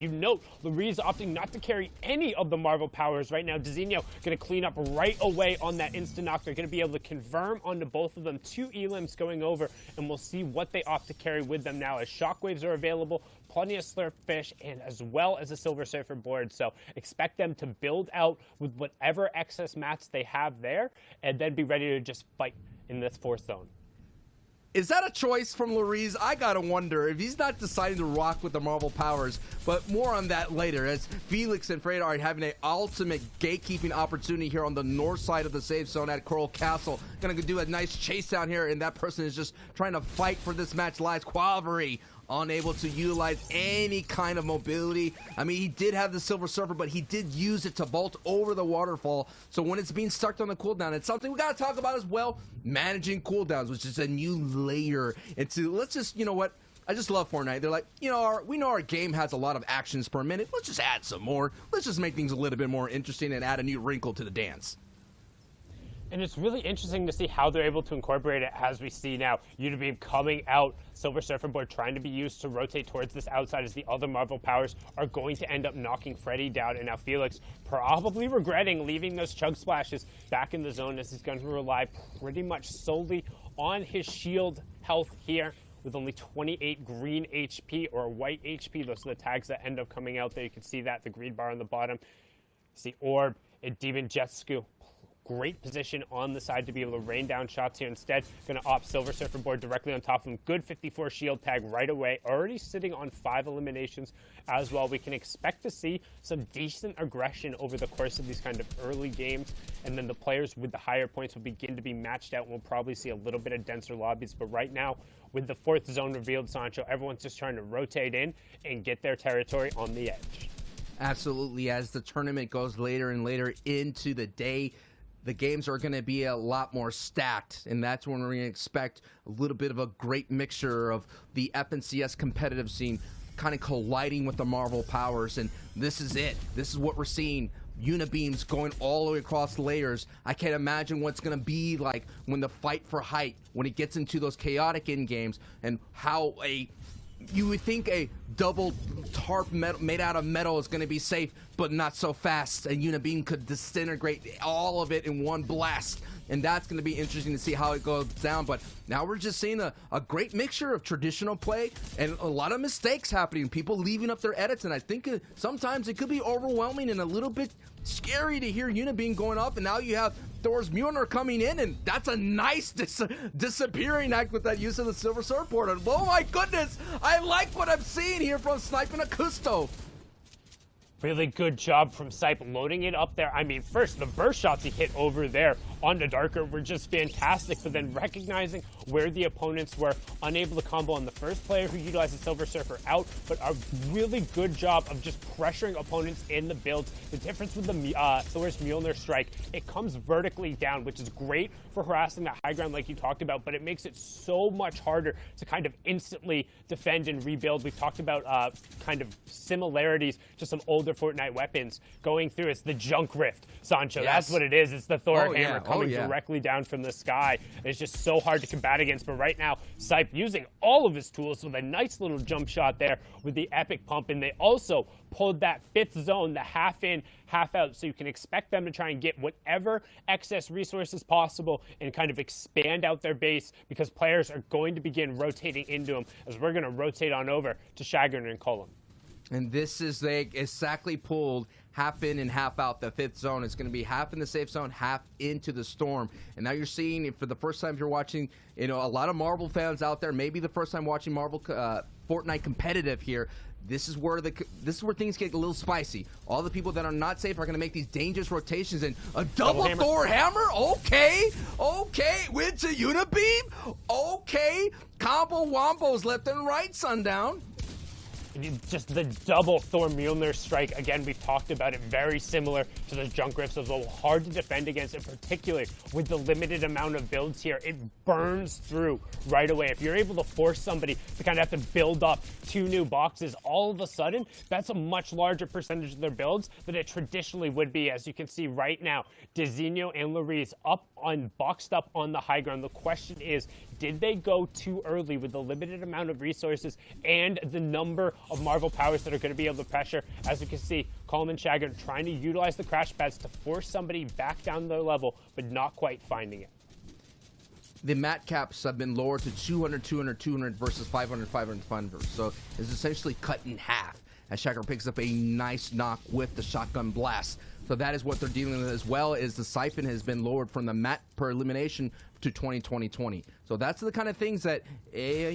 You note, Lurie's opting not to carry any of the Marvel powers right now. Dezinho going to clean up right away on that instant knock. They're going to be able to confirm onto both of them. 2 elims going over, and we'll see what they opt to carry with them now as shockwaves are available, plenty of slurp fish, and as well as a Silver Surfer board. So expect them to build out with whatever excess mats they have there, and then be ready to just fight in this 4th zone. Is that a choice from Lurie's? I gotta wonder if he's not deciding to rock with the Marvel powers, but more on that later, as Felix and Freda are having an ultimate gatekeeping opportunity here on the north side of the safe zone at Coral Castle. Gonna do a nice chase down here, and that person is just trying to fight for this match lives. Quavery unable to utilize any kind of mobility. I mean, he did have the Silver Surfer, but he did use it to vault over the waterfall. So when it's being stuck on the cooldown, it's something we got to talk about as well. Managing cooldowns, which is a new layer into, let's just, you know what? I just love Fortnite. They're like, you know, we know our game has a lot of actions per minute. Let's just add some more. Let's just make things a little bit more interesting and add a new wrinkle to the dance. And it's really interesting to see how they're able to incorporate it as we see now. Unibeam coming out, Silver Surfer board trying to be used to rotate towards this outside as the other Marvel powers are going to end up knocking Freddy down. And now Felix probably regretting leaving those chug splashes back in the zone as he's going to rely pretty much solely on his shield health here with only 28 green HP or white HP. Those are the tags that end up coming out there. You can see that, the green bar on the bottom. See Orb and Demon Jetsku. Great position on the side to be able to rain down shots here. Instead, going to opt Silver Surfer board directly on top of him. Good 54 shield tag right away. Already sitting on 5 eliminations as well. We can expect to see some decent aggression over the course of these kind of early games. And then the players with the higher points will begin to be matched out. We'll probably see a little bit of denser lobbies. But right now, with the 4th zone revealed, Sancho, everyone's just trying to rotate in and get their territory on the edge. Absolutely. As the tournament goes later and later into the day, the games are going to be a lot more stacked, and that's when we're going to expect a little bit of a great mixture of the FNCS competitive scene kind of colliding with the Marvel powers, and this is it. This is what we're seeing. Unibeams going all the way across layers. I can't imagine what's going to be like when the fight for height, when it gets into those chaotic end games, and how you would think a double tarp made out of metal is going to be safe, but not so fast. A Unibeam could disintegrate all of it in one blast, and that's going to be interesting to see how it goes down. But now we're just seeing a great mixture of traditional play and a lot of mistakes happening, people leaving up their edits, and I think sometimes it could be overwhelming and a little bit scary to hear Unibeam going off, and now you have Thor's Mjolnir coming in, and that's a nice disappearing act with that use of the Silver Surfer board. And oh my goodness, I like what I'm seeing here from Sniping a Custo. Really good job from Sipe loading it up there. I mean, first, the burst shots he hit over there onto Darker were just fantastic, but then recognizing where the opponents were, unable to combo on the first player who utilized the Silver Surfer out, but a really good job of just pressuring opponents in the builds. The difference with the Thor's Mjolnir strike, it comes vertically down, which is great for harassing that high ground like you talked about, but it makes it so much harder to kind of instantly defend and rebuild. We've talked about kind of similarities to some older Fortnite weapons going through. It's the Junk Rift, Sancho. Yes. That's what it is. It's the Thor hammer coming yeah. directly down from the sky. It's just so hard to combat against. But right now, Sipe using all of his tools with a nice little jump shot there with the epic pump. And they also pulled that 5th zone, the half in, half out. So you can expect them to try and get whatever excess resources possible and kind of expand out their base, because players are going to begin rotating into them as we're going to rotate on over to Shagrin and Cullum. And this is exactly pulled half in and half out. The 5th zone is going to be half in the safe zone, half into the storm. And now you're seeing, for the first time, if you're watching, you know, a lot of Marvel fans out there, maybe the first time watching Marvel Fortnite competitive here. This is where things get a little spicy. All the people that are not safe are going to make these dangerous rotations, and a double Thor hammer. Okay, win to Unibeam. Okay, combo wombos left and right, Sundown. Just the double Thor Mjolnir strike. Again, we've talked about it, very similar to the Junk Rifts. It was hard to defend against, in particular with the limited amount of builds here. It burns through right away. If you're able to force somebody to kind of have to build up 2 new boxes, all of a sudden, that's a much larger percentage of their builds than it traditionally would be. As you can see right now, Dezinho and Lurie's boxed up on the high ground. The question is, did they go too early with the limited amount of resources and the number of Marvel powers that are going to be able to pressure? As you can see, Coleman and Shagger trying to utilize the crash pads to force somebody back down their level, but not quite finding it. The mat caps have been lowered to 200, 200, 200 versus 500, 500, 500. So it's essentially cut in half as Shagger picks up a nice knock with the shotgun blast. So that is what they're dealing with, as well as the siphon has been lowered from the mat per elimination to 20. So that's the kind of things that,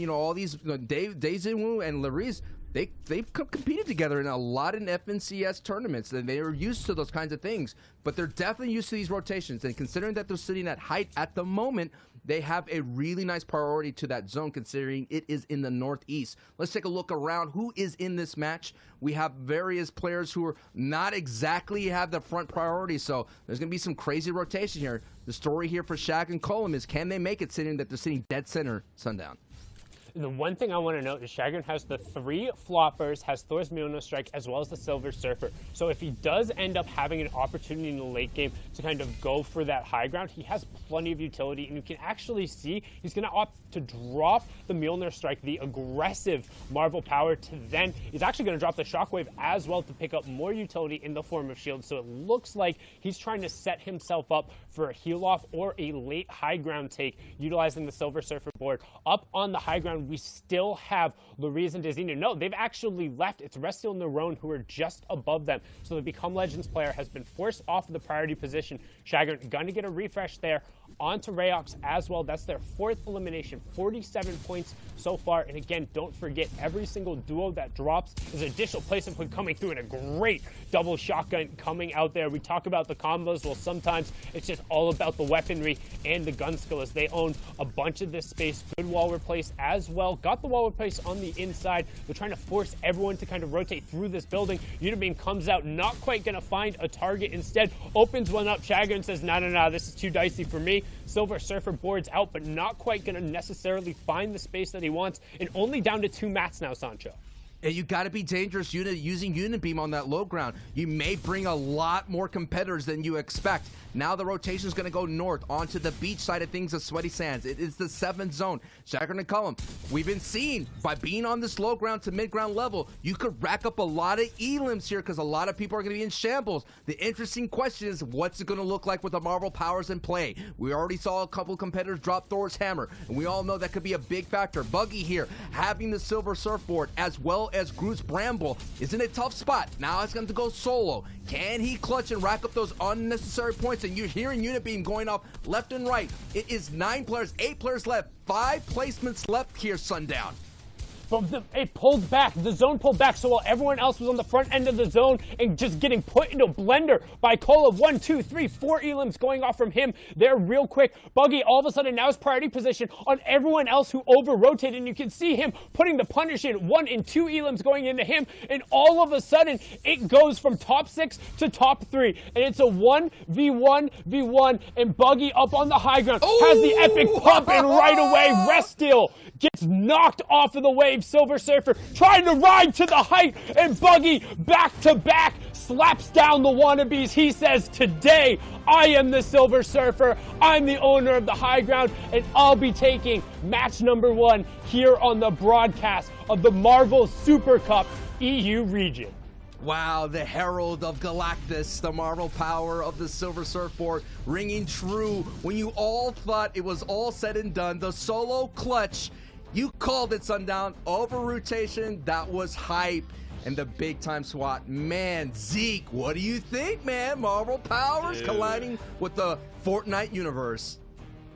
all these, Dave Zinwu and Larice, they've competed together in a lot in FNCS tournaments, and they are used to those kinds of things. But they're definitely used to these rotations, and considering that they're sitting at height at the moment, they have a really nice priority to that zone, considering it is in the northeast. Let's take a look around who is in this match. We have various players who are not exactly have the front priority, so there's going to be some crazy rotation here. The story here for Shaq and Colum is, can they make it, sitting that they're sitting dead center Sundown? The one thing I want to note is Shagrin has the 3 floppers, has Thor's Mjolnir Strike, as well as the Silver Surfer. So if he does end up having an opportunity in the late game to kind of go for that high ground, he has plenty of utility, and you can actually see he's going to opt to drop the Mjolnir Strike, the aggressive Marvel power, to then he's actually going to drop the Shockwave as well to pick up more utility in the form of shield. So it looks like he's trying to set himself up for a heal off or a late high ground take utilizing the Silver Surfer board. Up on the high ground, we still have Louise and Dazina. No, they've actually left. It's Restiel and Nerone who are just above them. So the Become Legends player has been forced off of the priority position. Shagrin going to get a refresh there onto Rayox as well. That's their 4th elimination, 47 points so far. And again, don't forget, every single duo that drops is an additional placement point coming through, and a great double shotgun coming out there. We talk about the combos. Well, sometimes it's just all about the weaponry and the gun skill, as they own a bunch of this space. Good wall replace as well. Got the wall replace on the inside. They're trying to force everyone to kind of rotate through this building. Unibeam comes out, not quite going to find a target. Instead, opens one up. Shagrin says, no, this is too dicey for me. Silver Surfer boards out, but not quite going to necessarily find the space that he wants, and only down to 2 mats now, Sancho. And you got to be dangerous using Unibeam on that low ground. You may bring a lot more competitors than you expect. Now the rotation is going to go north onto the beach side of things of Sweaty Sands. It is the 7th zone. Shagrin and Cullum, we've been seeing, by being on this low ground to mid ground level, you could rack up a lot of elims here because a lot of people are going to be in shambles. The interesting question is, what's it going to look like with the Marvel powers in play? We already saw a couple competitors drop Thor's hammer, and we all know that could be a big factor. Buggy here, having the Silver Surfboard as well as Groot's Bramble, is in a tough spot. Now it's going to go solo. Can he clutch and rack up those unnecessary points? And you're hearing Unibeam going off left and right. It is 9 players, 8 players left, 5 placements left here, Sundown. But it pulled back. The zone pulled back, so while everyone else was on the front end of the zone and just getting put into a blender by Cole of 1, 2, 3, 4 elims going off from him there real quick. Buggy all of a sudden now is priority position on everyone else who over-rotated, and you can see him putting the punish in. 1 and 2 elims going into him, and all of a sudden it goes from top 6 to top 3, and it's a 1v1v1, and Buggy up on the high ground has the epic pump, and right away Restiel gets knocked off of the wave. Silver Surfer trying to ride to the height, and Buggy back to back slaps down the wannabes. He says, today I am the Silver Surfer, I'm the owner of the high ground, and I'll be taking match number 1 here on the broadcast of the Marvel Super Cup EU region. Wow, the Herald of Galactus, the Marvel power of the Silver Surfboard, ringing true when you all thought it was all said and done. The solo clutch, you called it, Sundown. Over rotation, that was hype. And the big time SWAT. Man, Zeke, what do you think, man? Marvel powers colliding with the Fortnite universe.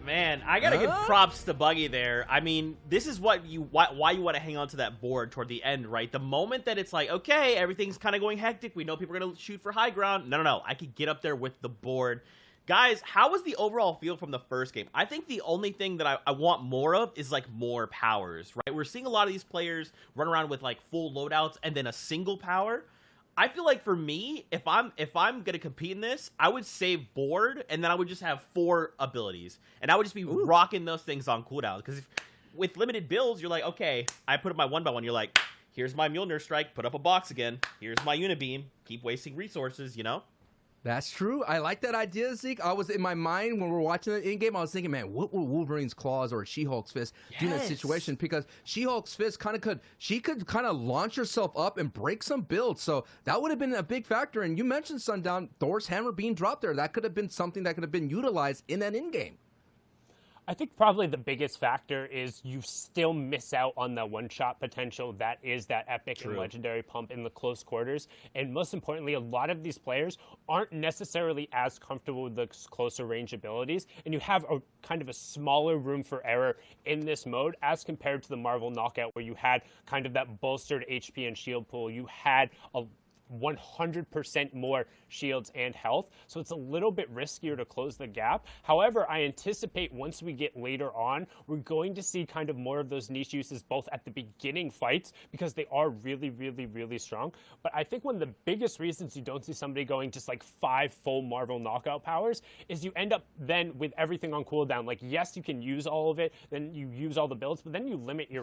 Man, I gotta give props to Buggy there. I mean, this is why you want to hang on to that board toward the end, right? The moment that it's like, okay, everything's kind of going hectic, we know people are gonna shoot for high ground. No, I could get up there with the board. Guys, how was the overall feel from the first game? I think the only thing that I want more of is, like, more powers, right? We're seeing a lot of these players run around with, like, full loadouts and then a single power. I feel like for me, if I'm gonna compete in this, I would save board, and then I would just have 4 abilities, and I would just be rocking those things on cooldown. Because with limited builds, you're like, okay, I put up my 1x1. You're like, here's my Mjolnir Strike, put up a box again. Here's my Unibeam. Keep wasting resources, you know. That's true. I like that idea, Zeke. I was in my mind when we were watching it in game. I was thinking, man, what would Wolverine's claws or She-Hulk's fist do in that situation? Because She-Hulk's fist could launch herself up and break some builds. So that would have been a big factor. And you mentioned Sundown, Thor's hammer being dropped there. That could have been something that could have been utilized in that in game. I think probably the biggest factor is you still miss out on the one-shot potential that is that epic and legendary pump in the close quarters. And most importantly, a lot of these players aren't necessarily as comfortable with the closer range abilities, and you have a kind of a smaller room for error in this mode as compared to the Marvel Knockout, where you had kind of that bolstered HP and shield pool. You had a 100% more shields and health, so it's a little bit riskier to close the gap. However, I anticipate once we get later on, we're going to see kind of more of those niche uses both at the beginning fights, because they are really, really, really strong. But I think one of the biggest reasons you don't see somebody going just like 5 full Marvel Knockout powers is you end up then with everything on cooldown. Like, yes, you can use all of it, then you use all the builds, but then you limit your